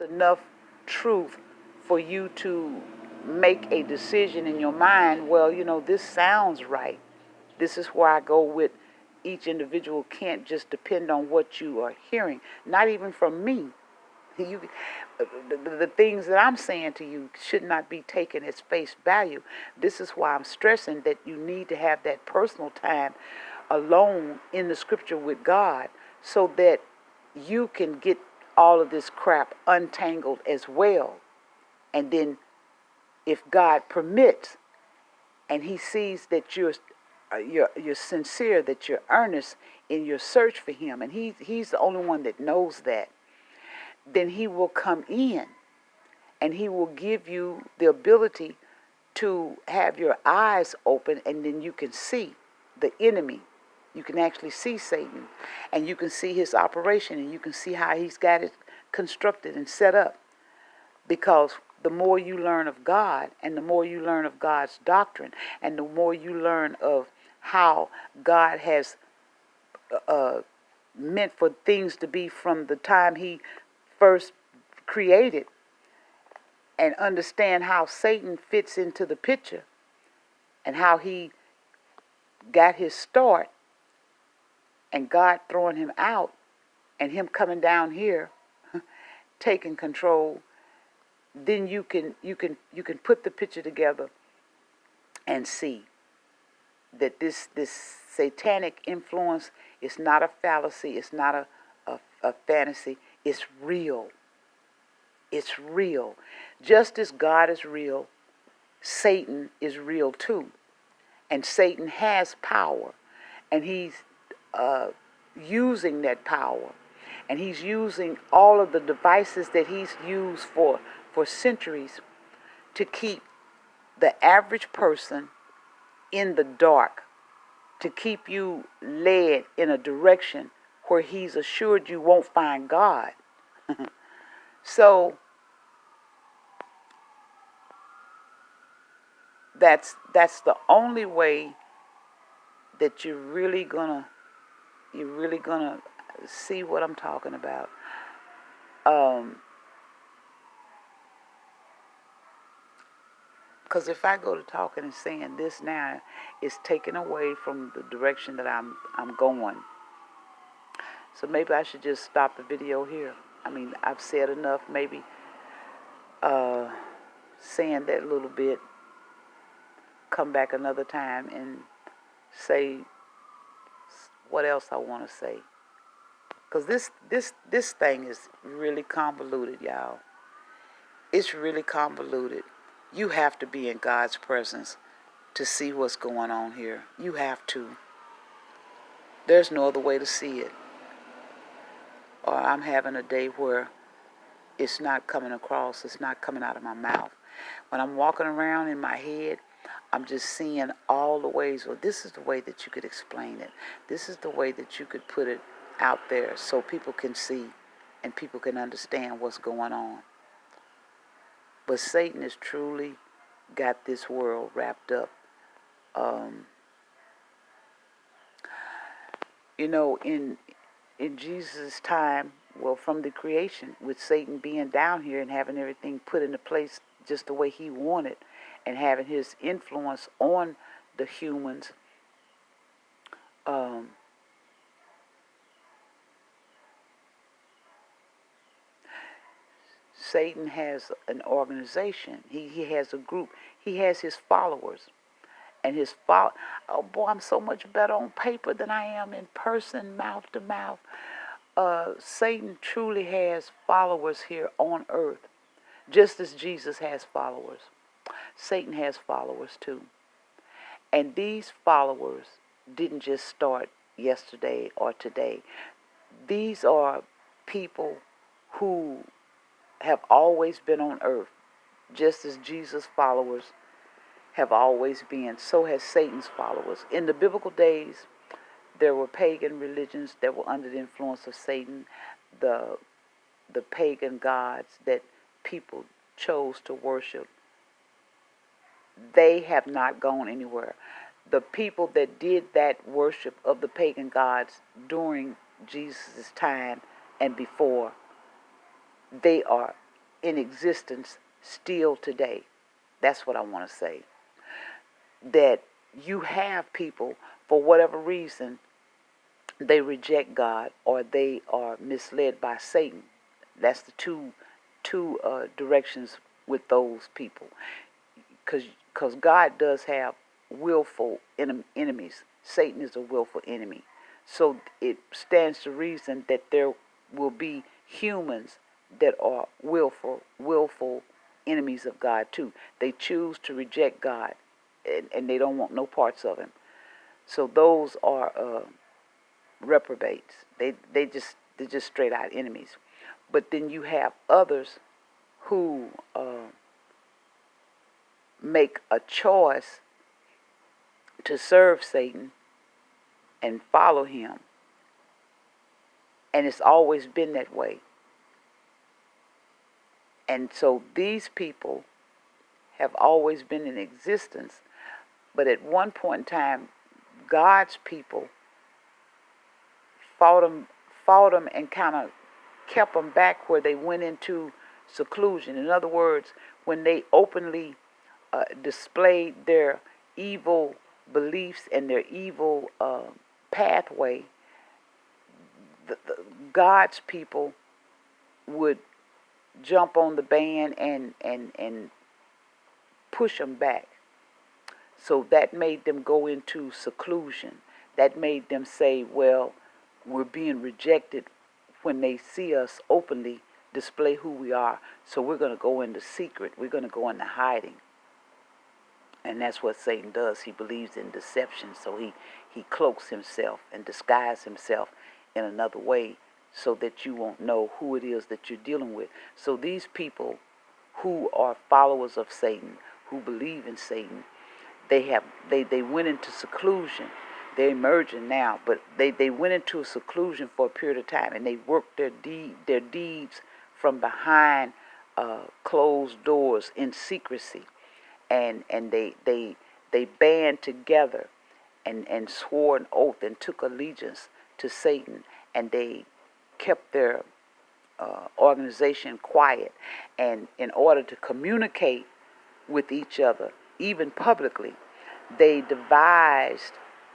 enough truth for you to make a decision in your mind. Well, this sounds right. This is where I go with each individual can't just depend on what you are hearing, not even from me. You, the things that I'm saying to you should not be taken as face value. This is why I'm stressing that you need to have that personal time alone in the scripture with God so that you can get all of this crap untangled as well. And then, if God permits, and He sees that you're sincere, that you're earnest in your search for Him, and He's the only one that knows that, then He will come in and He will give you the ability to have your eyes open, and then you can see the enemy. You can actually see Satan, and you can see his operation, and you can see how he's got it constructed and set up. Because the more you learn of God, and the more you learn of God's doctrine, and the more you learn of how God has meant for things to be from the time He first created, and understand how Satan fits into the picture, and how he got his start, and God throwing him out, and him coming down here, taking control, then you can put the picture together and see that this satanic influence is not a fallacy, it's not a fantasy, it's real. It's real. Just as God is real, Satan is real too. And Satan has power, and he's using that power, and he's using all of the devices that he's used for centuries to keep the average person in the dark, to keep you led in a direction where he's assured you won't find God. So that's the only way that you're really gonna see what I'm talking about. Because if I go to talking and saying this now, it's taken away from the direction that I'm going. So maybe I should just stop the video here. I mean, I've said enough. Maybe saying that little bit, come back another time and say what else I want to say. Because this thing is really convoluted, y'all. It's really convoluted. You have to be in God's presence to see what's going on here. You have to. There's no other way to see it. Or I'm having a day where it's not coming across, it's not coming out of my mouth. When I'm walking around in my head, I'm just seeing all the ways. Well, this is the way that you could explain it. This is the way that you could put it out there so people can see and people can understand what's going on. But Satan has truly got this world wrapped up. In Jesus' time, well, from the creation, with Satan being down here and having everything put into place just the way he wanted, and having his influence on the humans, Satan has an organization. He has a group. He has his followers. And oh boy, I'm so much better on paper than I am in person, mouth to mouth. Satan truly has followers here on earth, just as Jesus has followers. Satan has followers too. And these followers didn't just start yesterday or today. These are people who have always been on earth, just as Jesus' followers have always been. So has Satan's followers. In the biblical days, there were pagan religions that were under the influence of Satan, the pagan gods that people chose to worship. They have not gone anywhere. The people that did that worship of the pagan gods during Jesus' time and before, they are in existence still today. That's what I want to say. That you have people, for whatever reason, they reject God or they are misled by Satan. That's the two directions with those people. Because God does have willful enemies. Satan is a willful enemy. So it stands to reason that there will be humans that are willful enemies of God too. They choose to reject God, and they don't want no parts of Him. So those are reprobates. They're just straight out enemies. But then you have others who make a choice to serve Satan and follow him. And it's always been that way. And so these people have always been in existence. But at one point in time, God's people fought them and kind of kept them back where they went into seclusion. In other words, when they openly displayed their evil beliefs and their evil pathway, the God's people would jump on the band and push them back. So that made them go into seclusion. That made them say, well, we're being rejected when they see us openly display who we are. So we're going to go into secret. We're going to go into hiding. And that's what Satan does. He believes in deception. So he cloaks himself and disguises himself in another way so that you won't know who it is that you're dealing with. So these people who are followers of Satan, who believe in Satan, they went into seclusion. They're emerging now, but they went into a seclusion for a period of time, and they worked their deeds from behind closed doors in secrecy, and they band together and swore an oath and took allegiance to Satan, and they kept their organization quiet, and in order to communicate with each other, even publicly, they devised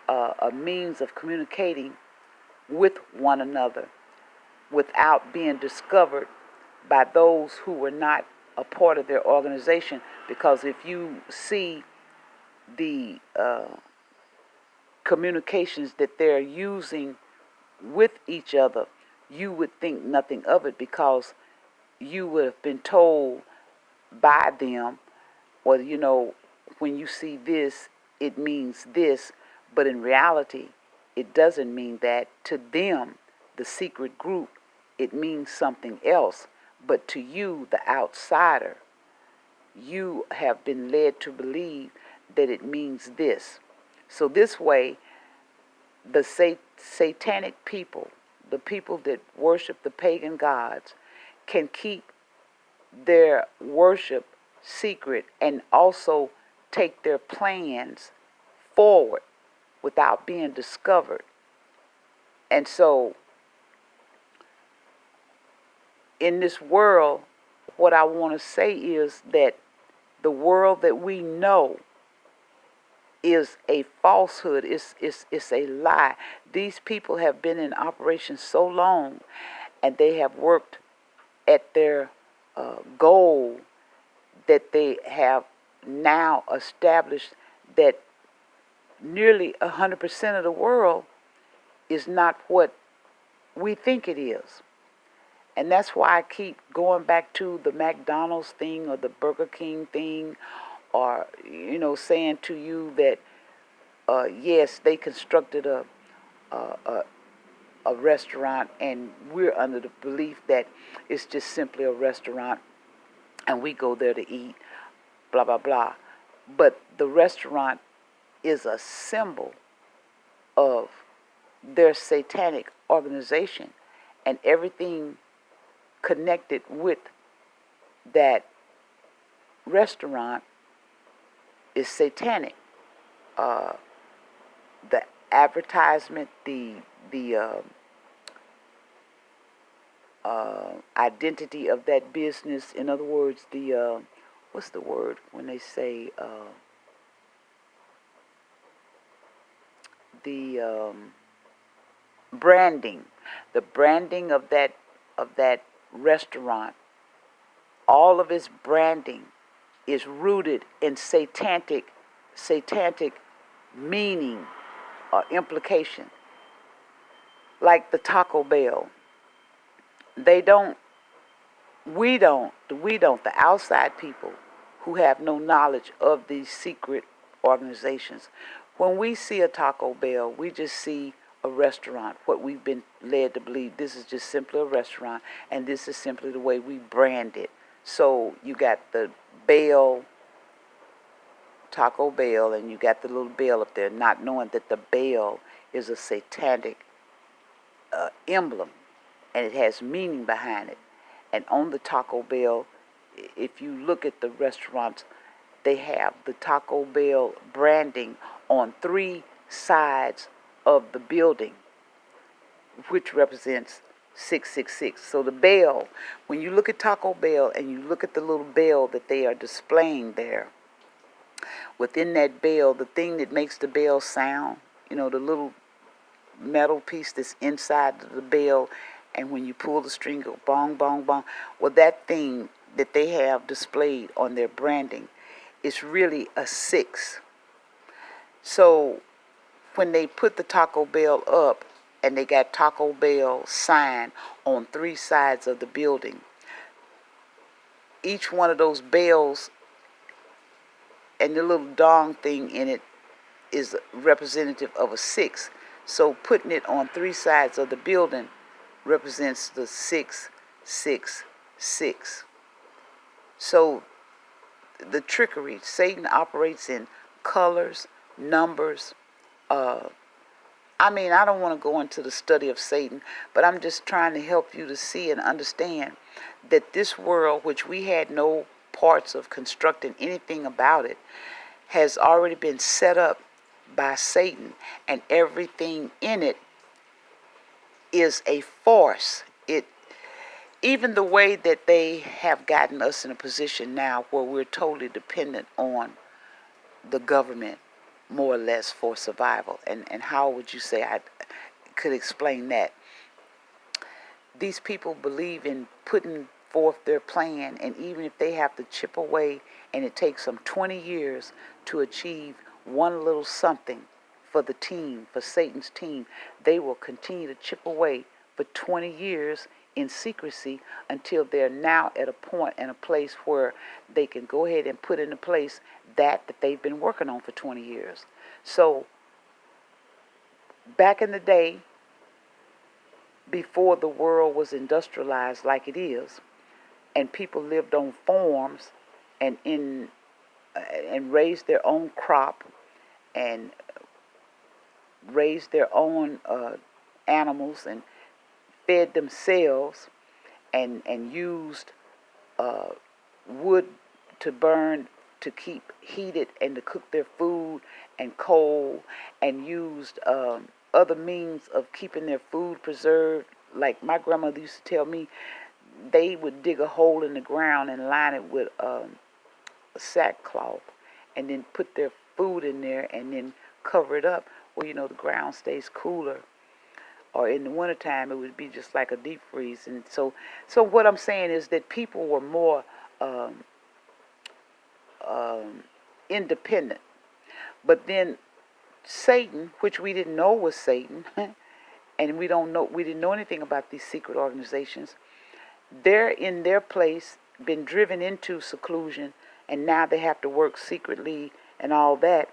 a means of communicating with one another without being discovered by those who were not a part of their organization. Because if you see the communications that they're using with each other, you would think nothing of it, because you would have been told by them, well, you know, when you see this, it means this, but in reality, it doesn't mean that. To them, the secret group, it means something else. But to you, the outsider, you have been led to believe that it means this. So this way, the satanic people, the people that worship the pagan gods, can keep their worship secret and also take their plans forward without being discovered. And so in this world, what I want to say is that the world that we know is a falsehood. It's a lie. These people have been in operation so long, and they have worked at their goal, that they have now established that nearly 100% of the world is not what we think it is. And that's why I keep going back to the McDonald's thing or the Burger King thing, or, you know, saying to you that, yes, they constructed a restaurant, and we're under the belief that it's just simply a restaurant, and we go there to eat, blah, blah, blah. But the restaurant is a symbol of their satanic organization, and everything connected with that restaurant is satanic. The advertisement, the identity of that business. In other words, the what's the word when they say the branding, the branding of that restaurant. All of its branding is rooted in satanic meaning or implication. Like the Taco Bell, they don't, the outside people who have no knowledge of these secret organizations. When we see a Taco Bell, we just see a restaurant, what we've been led to believe. This is just simply a restaurant, and this is simply the way we brand it. So you got the Bell, Taco Bell, and you got the little bell up there, not knowing that the bell is a satanic emblem, and it has meaning behind it. And on the Taco Bell, if you look at the restaurants, they have the Taco Bell branding on three sides of the building, which represents 666. So the bell, when you look at Taco Bell and you look at the little bell that they are displaying there, within that bell, the thing that makes the bell sound, the little metal piece that's inside the bell, and when you pull the string, go bong, bong, bong. Well, that thing that they have displayed on their branding is really a 6. So when they put the Taco Bell up and they got Taco Bell sign on three sides of the building, each one of those bells and the little dong thing in it is representative of a 6. So putting it on three sides of the building represents the 666. So the trickery, Satan operates in colors, numbers. I don't want to go into the study of Satan, but I'm just trying to help you to see and understand that this world, which we had no parts of constructing anything about it, has already been set up by Satan, and everything in it is a force. Even the way that they have gotten us in a position now where we're totally dependent on the government, more or less, for survival. And how would you say I could explain that? These people believe in putting forth their plan, and even if they have to chip away and it takes them 20 years to achieve one little something for the team, for Satan's team, they will continue to chip away for 20 years in secrecy until they're now at a point and a place where they can go ahead and put into place that they've been working on for 20 years. So back in the day, before the world was industrialized like it is, and people lived on farms and raised their own crop and raised their own animals and fed themselves and used wood to burn to keep heated and to cook their food, and coal, and used other means of keeping their food preserved. Like my grandmother used to tell me, they would dig a hole in the ground and line it with sackcloth, and then put their food in there and then cover it up where the ground stays cooler. Or in the wintertime, it would be just like a deep freeze. And so what I'm saying is that people were more independent. But then Satan, which we didn't know was Satan, and we didn't know anything about these secret organizations, they're in their place, been driven into seclusion, and now they have to work secretly and all that.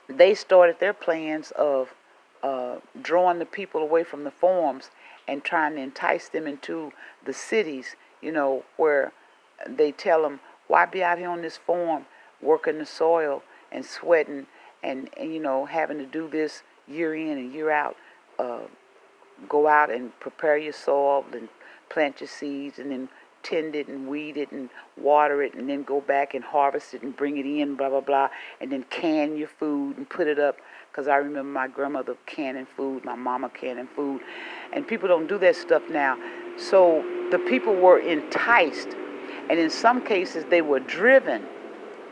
They started their plans of drawing the people away from the farms and trying to entice them into the cities, where they tell them, why be out here on this farm working the soil and sweating and having to do this year in and year out. Go out and prepare your soil and plant your seeds and then tend it and weed it and water it and then go back and harvest it and bring it in, blah, blah, blah, and then can your food and put it up because I remember my grandmother canning food, my mama canning food, and people don't do that stuff now. So the people were enticed, and in some cases they were driven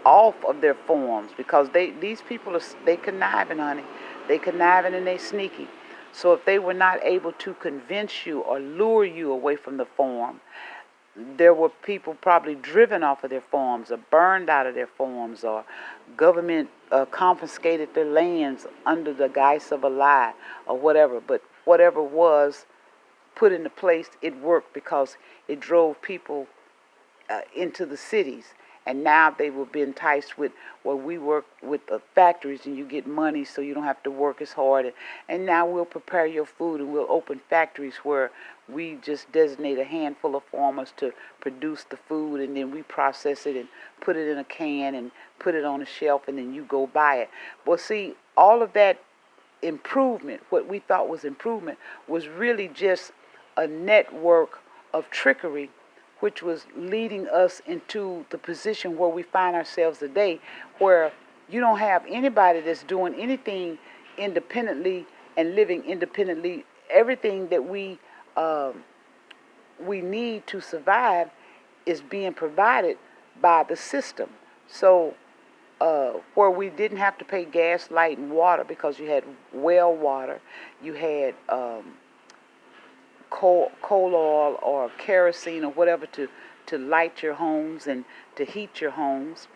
off of their farms because these people they conniving, honey. They conniving and they sneaky. So if they were not able to convince you or lure you away from the farm, there were people probably driven off of their farms or burned out of their farms, or government confiscated their lands under the guise of a lie or whatever. But whatever was put into place, it worked because it drove people into the cities. And now they will be enticed with, well, we work with the factories and you get money so you don't have to work as hard. And now we'll prepare your food and we'll open factories where we just designate a handful of farmers to produce the food, and then we process it and put it in a can and put it on a shelf, and then you go buy it. Well, see, all of that improvement, what we thought was improvement, was really just a network of trickery, which was leading us into the position where we find ourselves today, where you don't have anybody that's doing anything independently and living independently. Everything that we need to survive is being provided by the system. So where we didn't have to pay gas, light, and water because you had well water, you had coal oil or kerosene or whatever to light your homes and to heat your homes.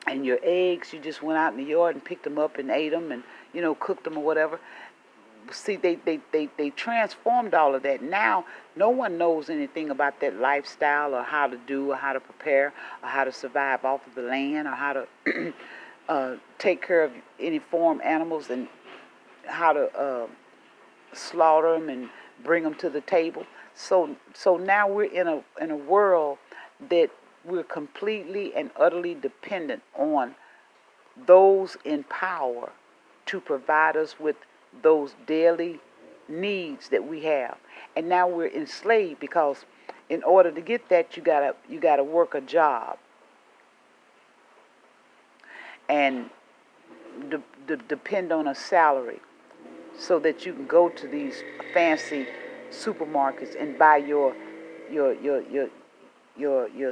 And your eggs, you just went out in the yard and picked them up and ate them and, cooked them or whatever. See, they transformed all of that. Now, no one knows anything about that lifestyle or how to do or how to prepare or how to survive off of the land or how to take care of any farm animals and how to slaughter them and bring them to the table. So now we're in a world that we're completely and utterly dependent on those in power to provide us with those daily needs that we have. And now we're enslaved because in order to get that, you gotta work a job and depend on a salary so that you can go to these fancy supermarkets and buy your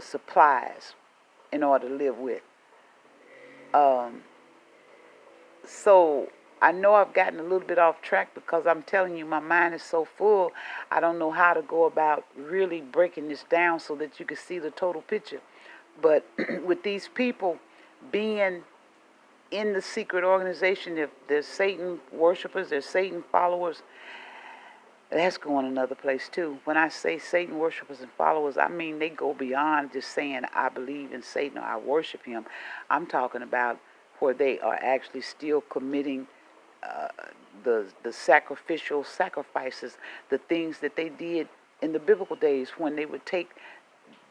supplies in order to live with. So I know I've gotten a little bit off track because I'm telling you my mind is so full. I don't know how to go about really breaking this down so that you can see the total picture. But with these people being in the secret organization, if they're Satan worshipers, they're Satan followers, that's going another place too. When I say Satan worshipers and followers, I mean they go beyond just saying I believe in Satan or I worship him. I'm talking about where they are actually still committing the sacrificial sacrifices, the things that they did in the biblical days when they would take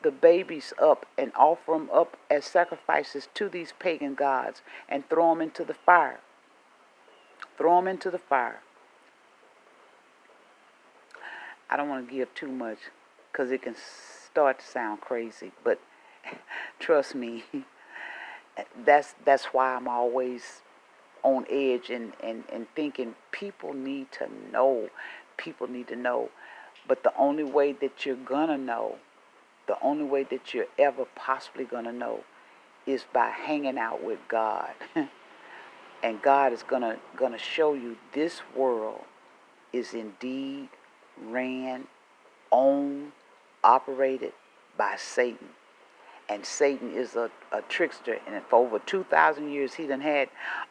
the babies up and offer them up as sacrifices to these pagan gods and throw them into the fire. Throw them into the fire. I don't want to give too much because it can start to sound crazy, but trust me, that's why I'm always on edge and thinking people need to know. People need to know. But the only way that you're going to know, the only way that you're ever possibly going to know is by hanging out with God. And God is going to show you this world is indeed ran, owned, operated by Satan. And Satan is a trickster. And for over 2,000 years, he done had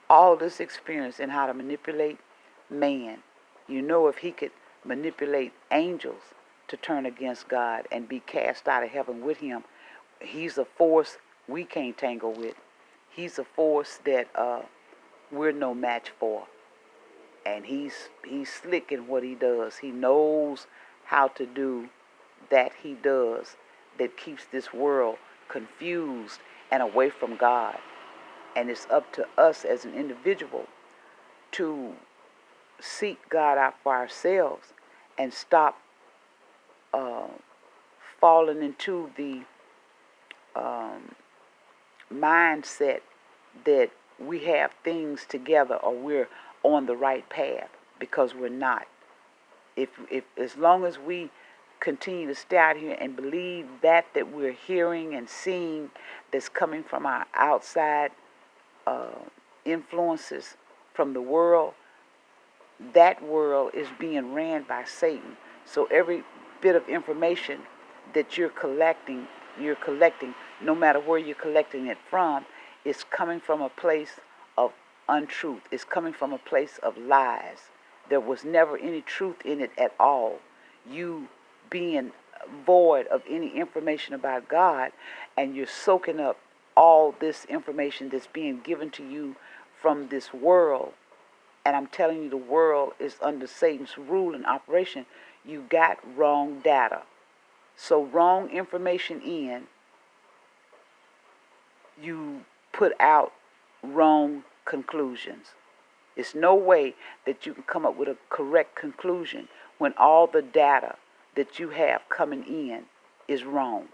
all this experience in how to manipulate man. You know, if he could manipulate angels to turn against God and be cast out of heaven with him, he's a force we can't tangle with. He's a force that we're no match for. And he's slick in what he does. He knows how to do that he does that keeps this world confused and away from God. And it's up to us as an individual to seek God out for ourselves and stop falling into the mindset that we have things together or we're on the right path, because we're not. If as long as we continue to stay out here and believe that we're hearing and seeing that's coming from our outside uh, influences from the world, that world is being ran by Satan. So every bit of information that you're collecting, no matter where you're collecting it from, is coming from a place of untruth. It's coming from a place of lies. There was never any truth in it at all. You being void of any information about God, and you're soaking up all this information that's being given to you from this world, and I'm telling you the world is under Satan's rule and operation, you got wrong data. So wrong information in, you put out wrong conclusions. It's no way that you can come up with a correct conclusion when all the data that you have coming in is wrong.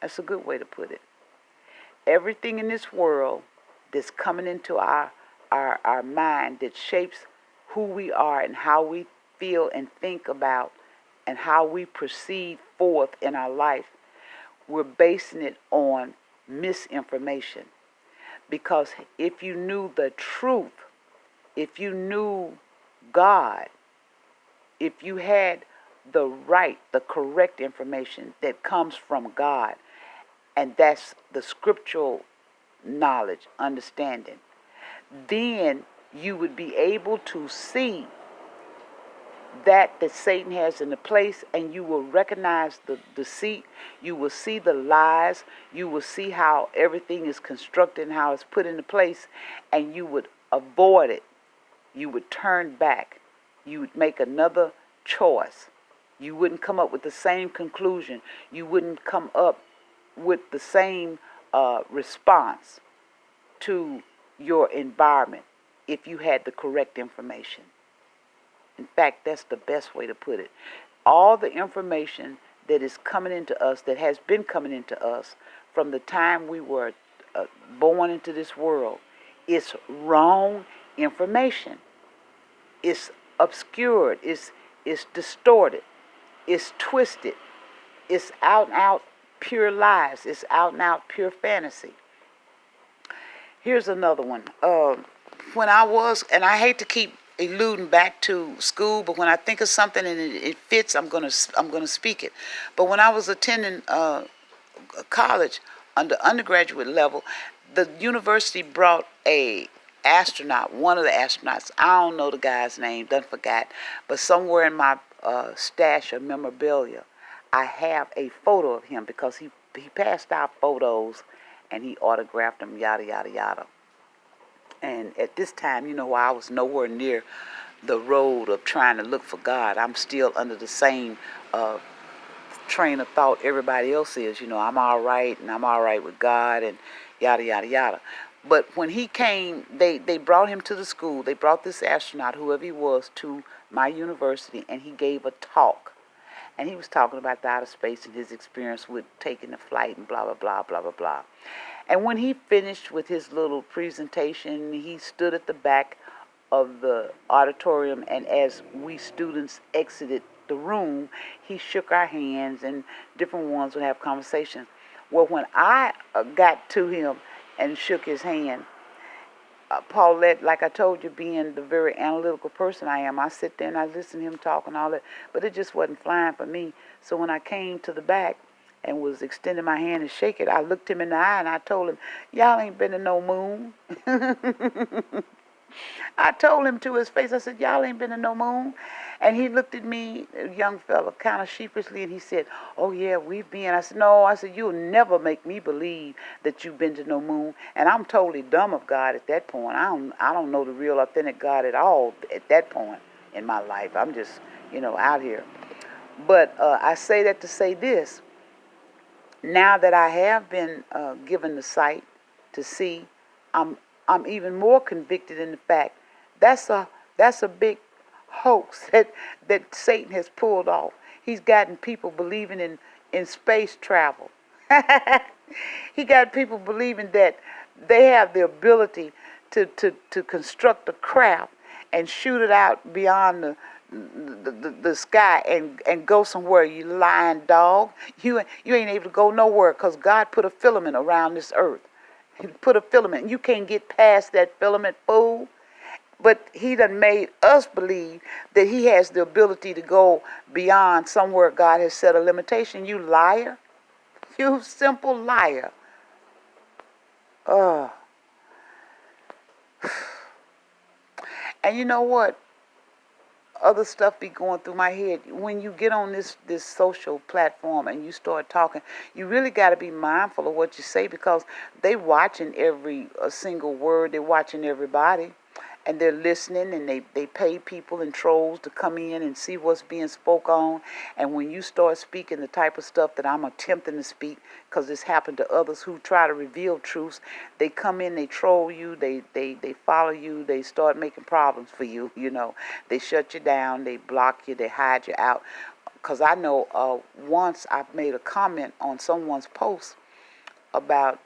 That's a good way to put it. Everything in this world that's coming into our mind that shapes who we are and how we feel and think about and how we proceed forth in our life, we're basing it on misinformation. Because if you knew the truth, if you knew God, if you had the correct information that comes from God, and that's the scriptural knowledge, understanding, then you would be able to see that Satan has in the place, and you will recognize the deceit. You will see the lies. You will see how everything is constructed and how it's put into place, and you would avoid it. You would turn back. You would make another choice. You wouldn't come up with the same conclusion. You wouldn't come up with the same response to your environment if you had the correct information. In fact, that's the best way to put it. All the information that is coming into us, that has been coming into us from the time we were born into this world, is wrong information. It's obscured. It's distorted. It's twisted. It's out and out pure lies. It's out and out pure fantasy. Here's another one. When I was, and I hate to keep alluding back to school, but when I think of something and it fits, I'm gonna speak it. But when I was attending college on the undergraduate level, the university brought a astronaut, one of the astronauts. I don't know the guy's name, done forgot, but somewhere in my stash of memorabilia, I have a photo of him because he passed out photos and he autographed them, yada yada yada. And at this time, I was nowhere near the road of trying to look for God. I'm still under the same train of thought everybody else is. I'm all right, and I'm all right with God, and yada, yada, yada. But when he came, they brought him to the school. They brought this astronaut, whoever he was, to my university, and he gave a talk. And he was talking about the outer space and his experience with taking the flight and blah, blah, blah, blah, blah, blah. And when he finished with his little presentation, he stood at the back of the auditorium, and as we students exited the room, he shook our hands, and different ones would have conversations. Well, when I got to him and shook his hand, Paulette, like I told you, being the very analytical person I am, I sit there and I listen to him talk and all that, but it just wasn't flying for me. So when I came to the back and was extending my hand to shake it, I looked him in the eye and I told him, y'all ain't been to no moon. I told him to his face, I said, y'all ain't been to no moon. And he looked at me, a young fella, kind of sheepishly, and he said, oh yeah, we've been. I said, no, I said, you'll never make me believe that you've been to no moon. And I'm totally dumb of God at that point. I don't know the real authentic God at all at that point in my life. I'm just, out here. But I say that to say this. Now that I have been given the sight to see, I'm even more convicted in the fact that's a big hoax that Satan has pulled off. He's gotten people believing in space travel. He got people believing that They have the ability to construct a craft and shoot it out beyond the sky and go somewhere. You lying dog. You ain't able to go nowhere because God put a filament around this earth. He put a filament. You can't get past that filament, fool. But he done made us believe that he has the ability to go beyond somewhere God has set a limitation. You liar. You simple liar. Uh, and you know what? Other stuff be going through my head. When you get on this social platform and you start talking, you really got to be mindful of what you say because they watching every single word. They're watching everybody. And they're listening, and they pay people and trolls to come in and see what's being spoke on. And when you start speaking the type of stuff that I'm attempting to speak, because this happened to others who try to reveal truths, they come in, they troll you, they follow you, they start making problems for you, you know. They shut you down, they block you, they hide you out. Because I know once I've made a comment on someone's post about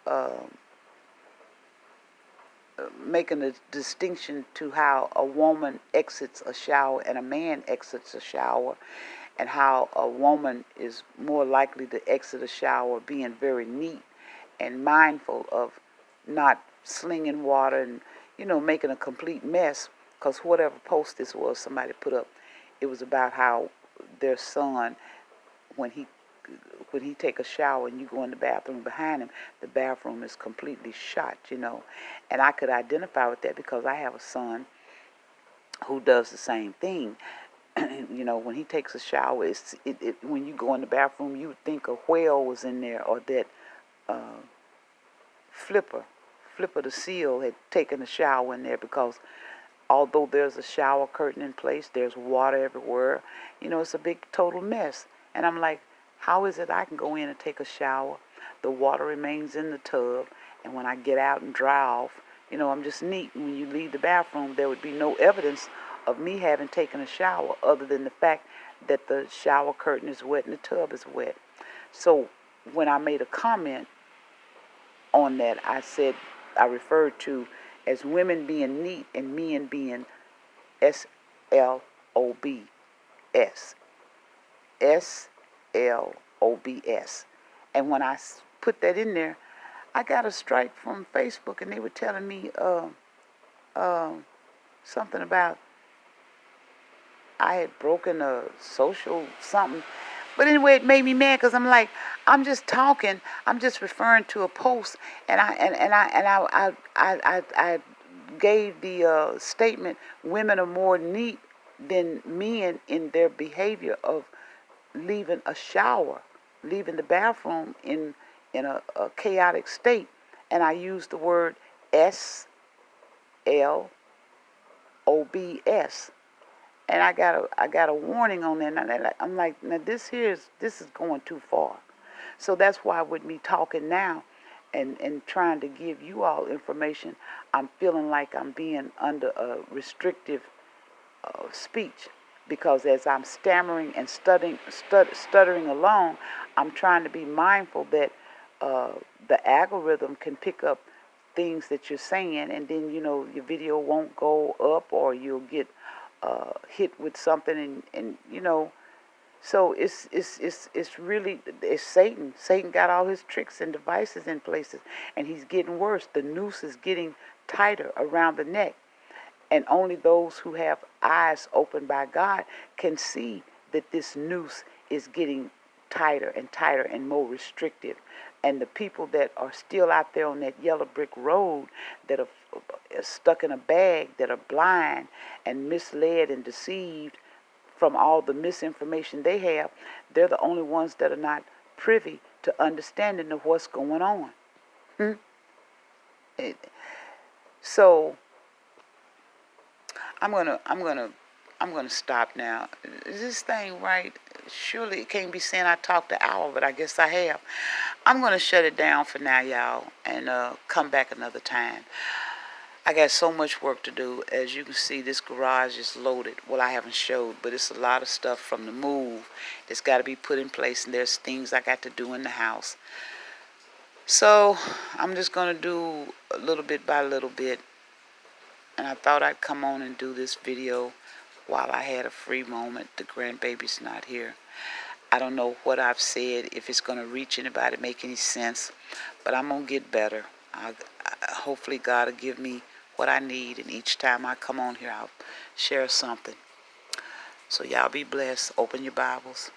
making a distinction to how a woman exits a shower and a man exits a shower, and how a woman is more likely to exit a shower being very neat and mindful of not slinging water and, you know, making a complete mess. Because whatever post this was somebody put up, it was about how their son, when he take a shower and you go in the bathroom behind him, the bathroom is completely shut, you know. And I could identify with that because I have a son who does the same thing. You know, when he takes a shower, when you go in the bathroom, you would think a whale was in there, or that uh, Flipper the seal had taken a shower in there, because although there's a shower curtain in place, there's water everywhere. You know, it's a big total mess. And I'm like, how is it I can go in and take a shower, the water remains in the tub, and when I get out and dry off, you know, I'm just neat. When you leave the bathroom, there would be no evidence of me having taken a shower other than the fact that the shower curtain is wet and the tub is wet. So when I made a comment on that, I referred to as women being neat and men being SLOBS. SLOBS. And when I put that in there, I got a strike from Facebook, and they were telling me something about I had broken a social something. But anyway, it made me mad because I'm like, I'm just talking, I'm just referring to a post, and I gave the statement: women are more neat than men in their behavior of leaving a shower, leaving the bathroom in a chaotic state, and I used the word SLOBS, and I got a warning on that. And I'm like, now this is going too far. So that's why with me talking now, and trying to give you all information, I'm feeling like I'm being under a restrictive speech, because as I'm stammering and stuttering along, I'm trying to be mindful that the algorithm can pick up things that you're saying, and then, you know, your video won't go up, or you'll get hit with something, and you know. So it's really, it's Satan. Satan got all his tricks and devices in places, and he's getting worse. The noose is getting tighter around the neck. And only those who have eyes opened by God can see that this noose is getting tighter and tighter and more restrictive. And the people that are still out there on that yellow brick road, that are stuck in a bag, that are blind and misled and deceived from all the misinformation they have, they're the only ones that are not privy to understanding of what's going on. Hmm? So I'm gonna stop now. Is this thing right? Surely it can't be saying I talked an hour, but I guess I have. I'm gonna shut it down for now, y'all, and come back another time. I got so much work to do. As you can see, this garage is loaded. Well, I haven't showed, but it's a lot of stuff from the move that's got to be put in place, and there's things I got to do in the house. So I'm just going to do a little bit by little bit. And I thought I'd come on and do this video while I had a free moment. The grandbaby's not here. I don't know what I've said, if it's going to reach anybody, make any sense. But I'm going to get better. Hopefully God will give me what I need. And each time I come on here, I'll share something. So y'all be blessed. Open your Bibles.